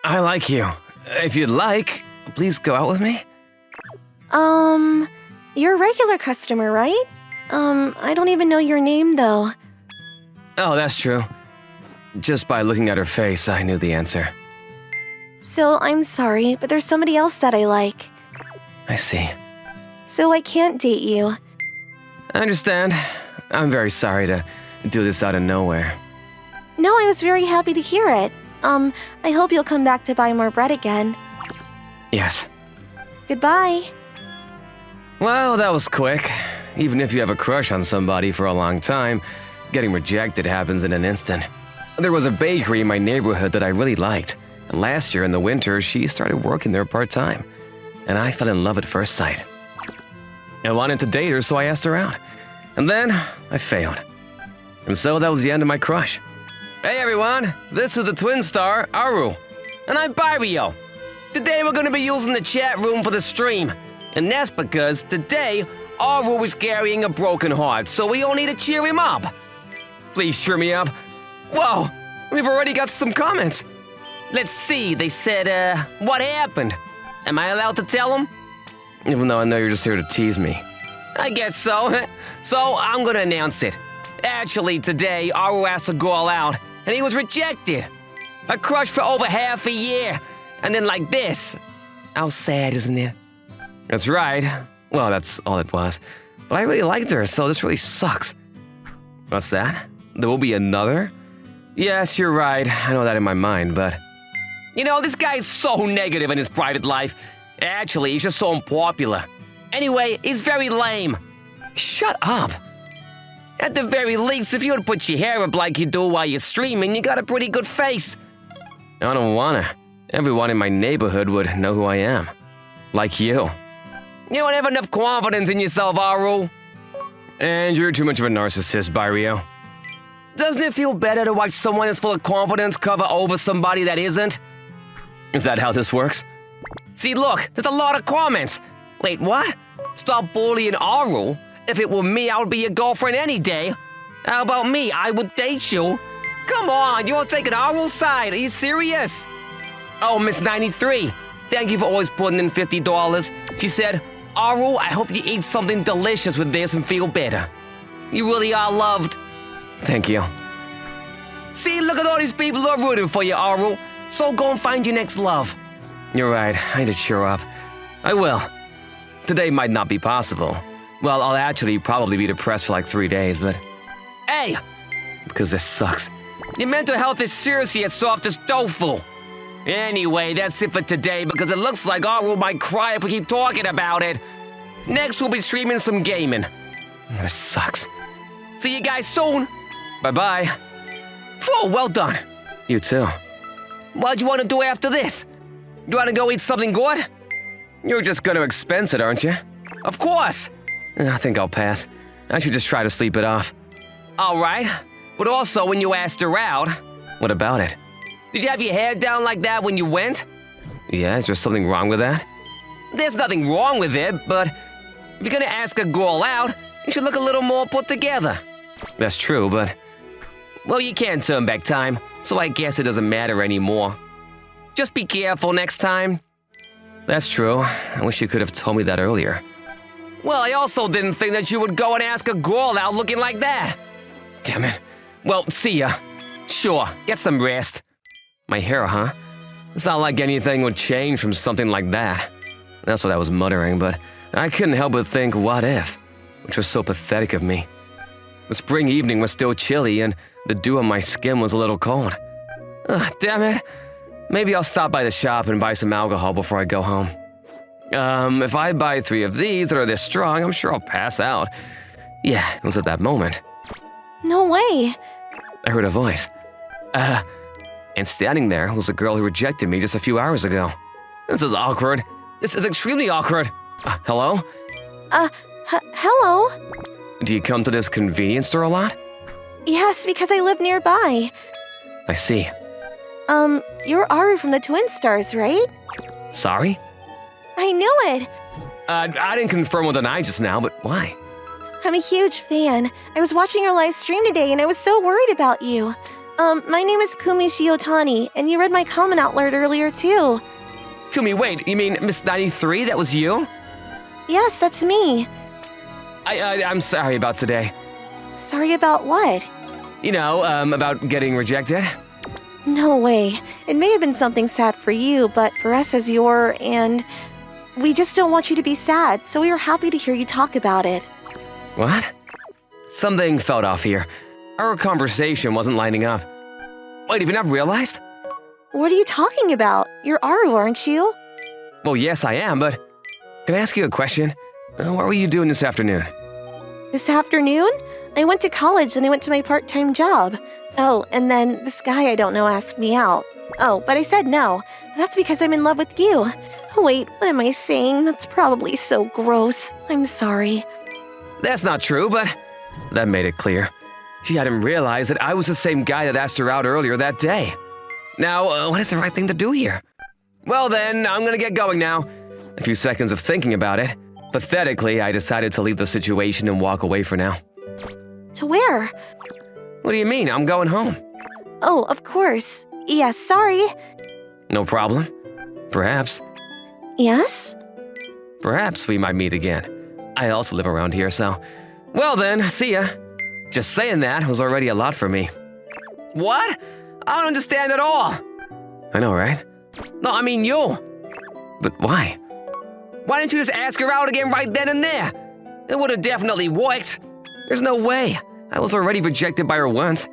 I like you. If you'd like, please go out with me. You're a regular customer, right? I don't even know your name, though. Oh, that's true. Just by looking at her face, I knew the answer. So, I'm sorry, but there's somebody else that I like. I see. So I can't date you. I understand. I'm very sorry to do this out of nowhere. No, I was very happy to hear it. I hope you'll come back to buy more bread again. Yes. Goodbye. Well, that was quick. Even if you have a crush on somebody for a long time, getting rejected happens in an instant. There was a bakery in my neighborhood that I really liked, and last year in the winter, she started working there part-time, and I fell in love at first sight. I wanted to date her, so I asked her out, and then I failed. And so that was the end of my crush. Hey everyone, this is the twin star, Aru, and I'm Barrio. Today we're going to be using the chat room for the stream, and that's because today Aru is carrying a broken heart, so we all need to cheer him up. Please cheer me up. Whoa, we've already got some comments. Let's see, they said, what happened? Am I allowed to tell them? Even though I know you're just here to tease me. I guess so. So I'm gonna announce it. Actually, today, Aru asked a girl out, and he was rejected. A crush for over half a year, and then like this. How sad, isn't it? That's right. Well, that's all it was. But I really liked her, so this really sucks. What's that? There will be another? Yes, you're right. I know that in my mind, but... You know, this guy is so negative in his private life. Actually, he's just so unpopular. Anyway, he's very lame. Shut up. At the very least, if you would put your hair up like you do while you're streaming, you got a pretty good face. I don't wanna. Everyone in my neighborhood would know who I am. Like you. You don't have enough confidence in yourself, Aru. And you're too much of a narcissist, Barrio. Doesn't it feel better to watch someone that's full of confidence cover over somebody that isn't? Is that how this works? See, look, there's a lot of comments. Wait, what? Stop bullying Aru? If it were me, I would be your girlfriend any day. How about me? I would date you. Come on, you won't take an Aru's side. Are you serious? Oh, Miss 93, thank you for always putting in $50. She said, Aru, I hope you eat something delicious with this and feel better. You really are loved. Thank you. See, look at all these people who are rooting for you, Aru. So go and find your next love. You're right, I need to cheer up. I will. Today might not be possible. Well, I'll actually probably be depressed for like 3 days, but... Hey! Because this sucks. Your mental health is seriously as soft as tofu. Anyway, that's it for today because it looks like Aru might cry if we keep talking about it. Next, we'll be streaming some gaming. This sucks. See you guys soon. Bye-bye. Whoa, well done. You too. What do you want to do after this? You want to go eat something good? You're just going to expense it, aren't you? Of course. I think I'll pass. I should just try to sleep it off. All right. But also, when you asked her out... What about it? Did you have your hair down like that when you went? Yeah, is there something wrong with that? There's nothing wrong with it, but... If you're going to ask a girl out, you should look a little more put together. That's true, but... Well, you can't turn back time, so I guess it doesn't matter anymore. Just be careful next time. That's true. I wish you could have told me that earlier. Well, I also didn't think that you would go and ask a girl out looking like that. Damn it. Well, see ya. Sure, get some rest. My hair, huh? It's not like anything would change from something like that. That's what I was muttering, but I couldn't help but think, what if? Which was so pathetic of me. The spring evening was still chilly, and the dew on my skin was a little cold. Ugh, damn it. Maybe I'll stop by the shop and buy some alcohol before I go home. If I buy 3 of these that are this strong, I'm sure I'll pass out. Yeah, it was at that moment. No way. I heard a voice. And standing there was a girl who rejected me just a few hours ago. This is awkward. This is extremely awkward. Hello? Hello? Do you come to this convenience store a lot? Yes, because I live nearby. I see. You're Aru from the Twin Stars, right? Sorry? I knew it. I didn't confirm or deny just now, but why? I'm a huge fan. I was watching your live stream today and I was so worried about you. My name is Kumi Shiotani, and you read my comment out loud earlier too. Kumi, wait, you mean Miss 93? That was you? Yes, that's me. I'm sorry about today. Sorry about what? You know, about getting rejected. No way. It may have been something sad for you, but for us as and we just don't want you to be sad, so we were happy to hear you talk about it. What? Something felt off here. Our conversation wasn't lining up. Wait, have you not realized? What are you talking about? You're Aru, aren't you? Well, yes, I am, but can I ask you a question? What were you doing this afternoon? This afternoon? I went to college and I went to my part-time job. Oh, and then this guy I don't know asked me out. Oh, but I said no. That's because I'm in love with you. Wait, what am I saying? That's probably so gross. I'm sorry. That's not true, but that made it clear. She hadn't realized that I was the same guy that asked her out earlier that day. Now, what is the right thing to do here? Well then, I'm gonna get going now. A few seconds of thinking about it. Pathetically, I decided to leave the situation and walk away for now. To where? What do you mean? I'm going home. Oh, of course. Yes, sorry. No problem. Perhaps. Yes? Perhaps we might meet again. I also live around here, so… Well then, see ya. Just saying that was already a lot for me. What? I don't understand at all. I know, right? No, I mean you. But why? Why didn't you just ask her out again right then and there? It would have definitely worked. There's no way. I was already rejected by her once.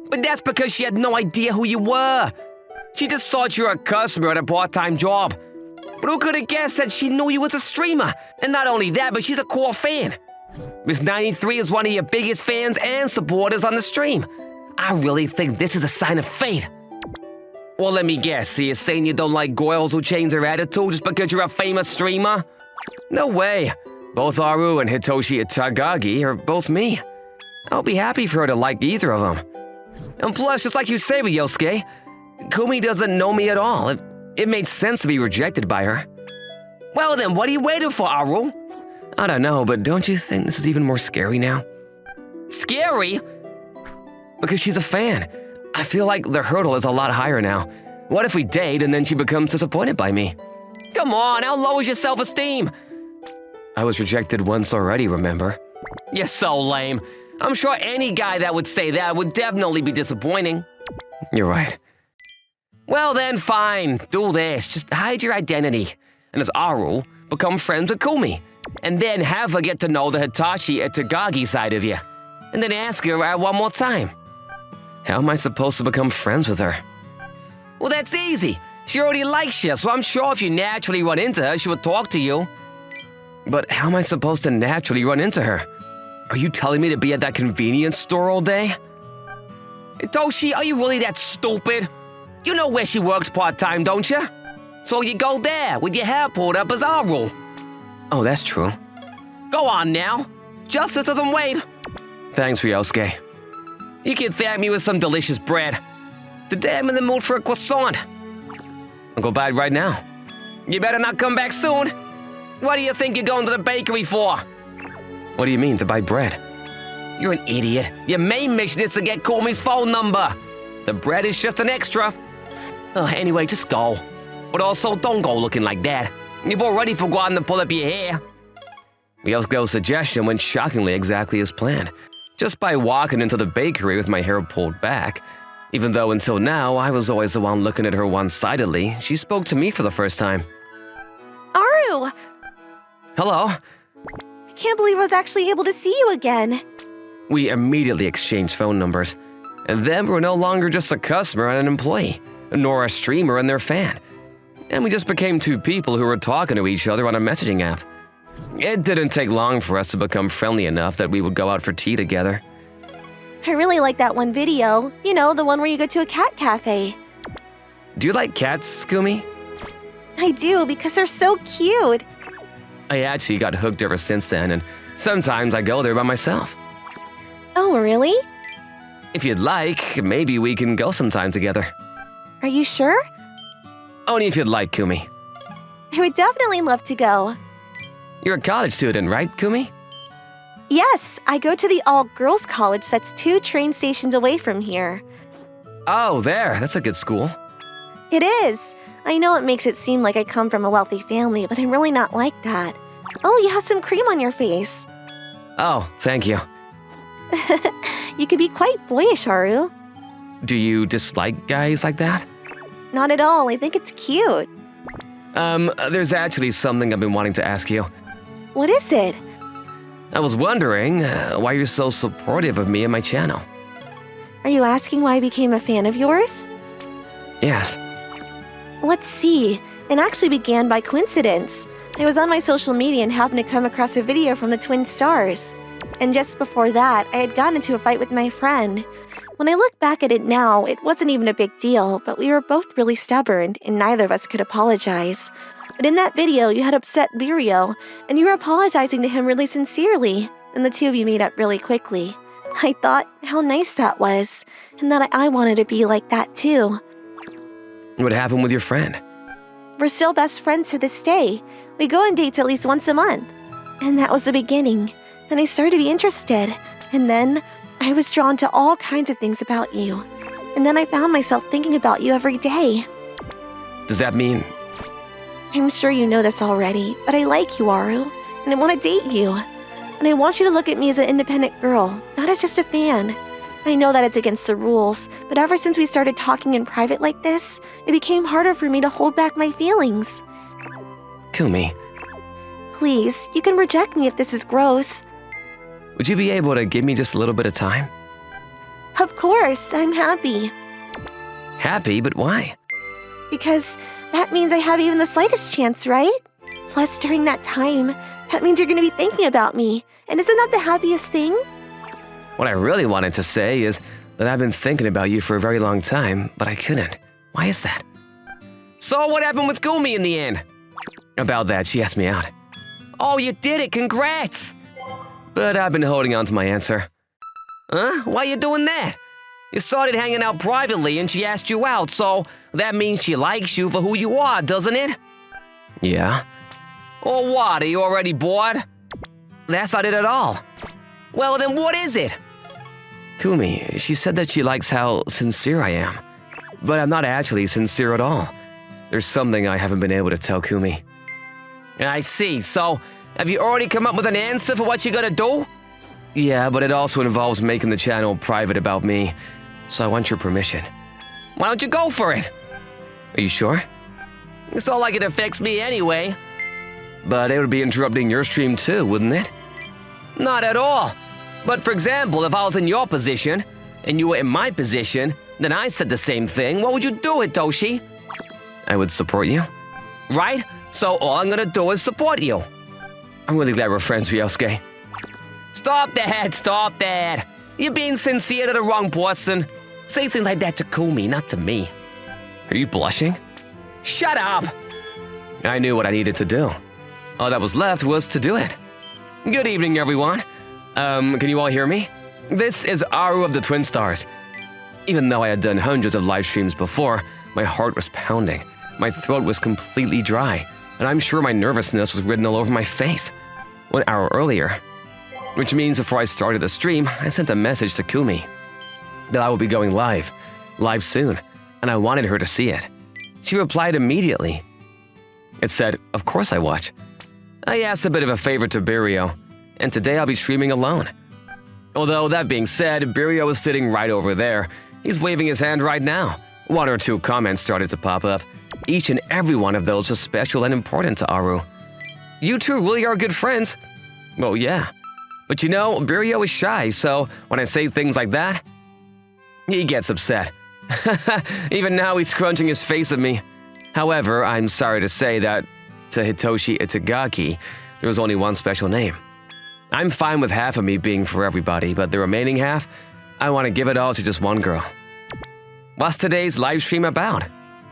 But that's because she had no idea who you were. She just thought you were a customer at a part-time job. But who could have guessed that she knew you as a streamer? And not only that, but she's a core fan. Miss 93 is one of your biggest fans and supporters on the stream. I really think this is a sign of fate. Well, let me guess, so you're saying you don't like girls who change their attitude just because you're a famous streamer? No way. Both Aru and Hitoshi Itagaki are both me. I'll be happy for her to like either of them. And plus, just like you say, Ryosuke, Kumi doesn't know me at all. It made sense to be rejected by her. Well then, what are you waiting for, Aru? I don't know, but don't you think this is even more scary now? Scary? Because she's a fan. I feel like the hurdle is a lot higher now. What if we date and then she becomes disappointed by me? Come on, how low is your self-esteem? I was rejected once already, remember? You're so lame. I'm sure any guy that would say that would definitely be disappointing. You're right. Well then, fine. Do this. Just hide your identity. And as Aru, become friends with Kumi. And then have her get to know the Hitachi Itagaki side of you. And then ask her out one more time. How am I supposed to become friends with her? Well, that's easy. She already likes you, so I'm sure if you naturally run into her, she would talk to you. But how am I supposed to naturally run into her? Are you telling me to be at that convenience store all day? Hitoshi, are you really that stupid? You know where she works part-time, don't you? So you go there with your hair pulled up as Aru. Oh, that's true. Go on now. Justice doesn't wait. Thanks, Ryosuke. You can thank me with some delicious bread. Today I'm in the mood for a croissant. I'll go buy it right now. You better not come back soon. What do you think you're going to the bakery for? What do you mean, to buy bread? You're an idiot. Your main mission is to get Kumi's phone number. The bread is just an extra. Anyway, just go. But also, don't go looking like that. You've already forgotten to pull up your hair. Ryosuke's suggestion went shockingly exactly as planned. Just by walking into the bakery with my hair pulled back. Even though until now, I was always the one looking at her one-sidedly, she spoke to me for the first time. Aru! Hello. I can't believe I was actually able to see you again. We immediately exchanged phone numbers. And then we're no longer just a customer and an employee, nor a streamer and their fan. And we just became two people who were talking to each other on a messaging app. It didn't take long for us to become friendly enough that we would go out for tea together. I really like that one video. You know, the one where you go to a cat cafe. Do you like cats, Kumi? I do, because they're so cute. I actually got hooked ever since then, and sometimes I go there by myself. Oh, really? If you'd like, maybe we can go sometime together. Are you sure? Only if you'd like, Kumi. I would definitely love to go. You're a college student, right, Kumi? Yes, I go to the all-girls college that's 2 train stations away from here. Oh, there, that's a good school. It is. I know it makes it seem like I come from a wealthy family, but I'm really not like that. Oh, you have some cream on your face. Oh, thank you. You could be quite boyish, Haru. Do you dislike guys like that? Not at all. I think it's cute. There's actually something I've been wanting to ask you. What is it? I was wondering why you're so supportive of me and my channel. Are you asking why I became a fan of yours? Yes. Let's see. It actually began by coincidence. I was on my social media and happened to come across a video from the Twin Stars. And just before that, I had gotten into a fight with my friend. When I look back at it now, it wasn't even a big deal, but we were both really stubborn and neither of us could apologize. But in that video, you had upset Birio, and you were apologizing to him really sincerely, and the two of you made up really quickly. I thought how nice that was, and that I wanted to be like that too. What happened with your friend? We're still best friends to this day. We go on dates at least once a month. And that was the beginning. Then I started to be interested, and then I was drawn to all kinds of things about you. And then I found myself thinking about you every day. Does that mean... I'm sure you know this already, but I like you, Aru, and I want to date you. And I want you to look at me as an independent girl, not as just a fan. I know that it's against the rules, but ever since we started talking in private like this, it became harder for me to hold back my feelings. Kumi. Please, you can reject me if this is gross. Would you be able to give me just a little bit of time? Of course, I'm happy. Happy, but why? Because that means I have even the slightest chance, right? Plus, during that time, that means you're going to be thinking about me. And isn't that the happiest thing? What I really wanted to say is that I've been thinking about you for a very long time, but I couldn't. Why is that? So what happened with Kumi in the end? About that, she asked me out. Oh, you did it! Congrats! But I've been holding on to my answer. Huh? Why you doing that? You started hanging out privately and she asked you out, so that means she likes you for who you are, doesn't it? Yeah. Or what, are you already bored? That's not it at all. Well, then what is it? Kumi, she said that she likes how sincere I am. But I'm not actually sincere at all. There's something I haven't been able to tell Kumi. I see, so have you already come up with an answer for what you're gonna do? Yeah, but it also involves making the channel private about me, so I want your permission. Why don't you go for it? Are you sure? It's not like it affects me anyway. But it would be interrupting your stream too, wouldn't it? Not at all. But for example, if I was in your position, and you were in my position, then I said the same thing, what would you do, Hitoshi? I would support you. Right? So all I'm gonna do is support you. I'm really glad we're friends, Ryosuke. Stop that! You're being sincere to the wrong person. Say things like that to Kumi, not to me. Are you blushing? Shut up! I knew what I needed to do. All that was left was to do it. Good evening, everyone. Can you all hear me? This is Aru of the Twin Stars. Even though I had done hundreds of live streams before, my heart was pounding. My throat was completely dry, and I'm sure my nervousness was written all over my face. 1 hour earlier. Which means before I started the stream, I sent a message to Kumi that I will be going live soon, and I wanted her to see it. She replied immediately. It said, of course I watch. I asked a bit of a favor to Birio, and today I'll be streaming alone. Although that being said, Birio is sitting right over there. He's waving his hand right now. 1 or 2 comments started to pop up. Each and every one of those was special and important to Aru. You two really are good friends. Well, yeah. But you know, Birio is shy, so when I say things like that, he gets upset. Even now he's scrunching his face at me. However, I'm sorry to say that to Hitoshi Itagaki, there was only one special name. I'm fine with half of me being for everybody, but the remaining half, I want to give it all to just one girl. What's today's live stream about?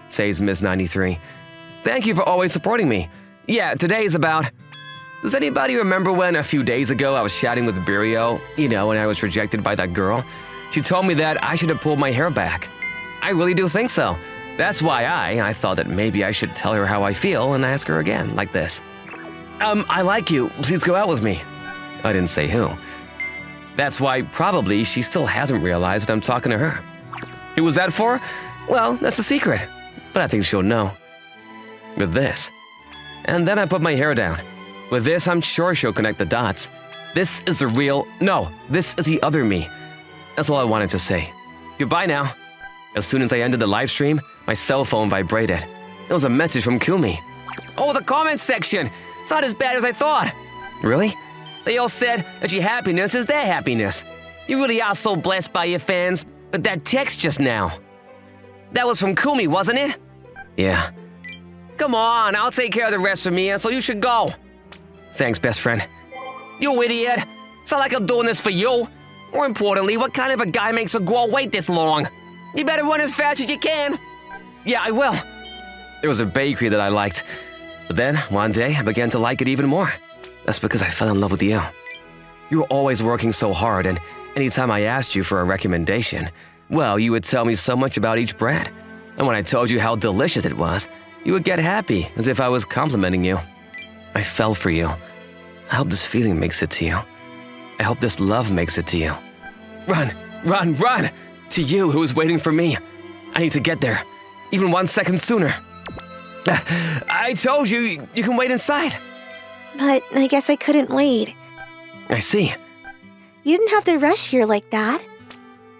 Says Miss 93. Thank you for always supporting me. Yeah, today is about... Does anybody remember when a few days ago I was chatting with Birio, you know, when I was rejected by that girl? She told me that I should have pulled my hair back. I really do think so. That's why I thought that maybe I should tell her how I feel and ask her again, like this. I like you. Please go out with me. I didn't say who. That's why probably she still hasn't realized that I'm talking to her. Who was that for? Well, that's a secret, but I think she'll know. With this. And then I put my hair down. With this, I'm sure she'll connect the dots. This is the real... No, this is the other me. That's all I wanted to say. Goodbye now. As soon as I ended the live stream, my cell phone vibrated. It was a message from Kumi. Oh, the comments section! It's not as bad as I thought. Really? They all said that your happiness is their happiness. You really are so blessed by your fans, but that text just now. That was from Kumi, wasn't it? Yeah. Come on, I'll take care of the rest of me, so you should go. Thanks, best friend. You idiot. It's not like I'm doing this for you. More importantly, what kind of a guy makes a girl wait this long? You better run as fast as you can. Yeah, I will. There was a bakery that I liked. But then, one day, I began to like it even more. That's because I fell in love with you. You were always working so hard, and anytime I asked you for a recommendation, well, you would tell me so much about each bread. And when I told you how delicious it was, you would get happy, as if I was complimenting you. I fell for you. I hope this feeling makes it to you. I hope this love makes it to you. Run, run, run! To you who is waiting for me. I need to get there, even 1 second sooner. I told you, you can wait inside. But I guess I couldn't wait. I see. You didn't have to rush here like that.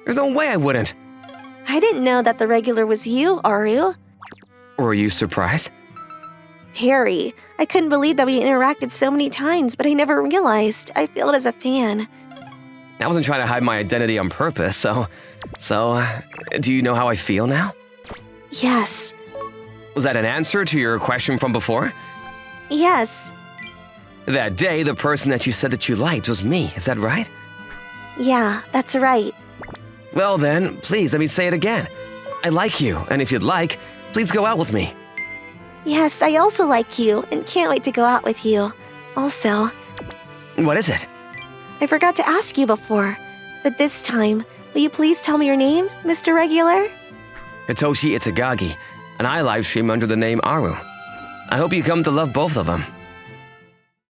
There's no way I wouldn't. I didn't know that the regular was you, Aru. Were you surprised? Harry, I couldn't believe that we interacted so many times, but I never realized. I feel it as a fan. I wasn't trying to hide my identity on purpose, so do you know how I feel now? Yes. Was that an answer to your question from before? Yes. That day, the person that you said that you liked was me, is that right? Yeah, that's right. Well then, please let me say it again. I like you, and if you'd like, please go out with me. Yes, I also like you, and can't wait to go out with you. Also, What is it? I forgot to ask you before, but this time, will you please tell me your name, Mr. Regular? Hitoshi Itagaki, and I livestream under the name Aru. I hope you come to love both of them.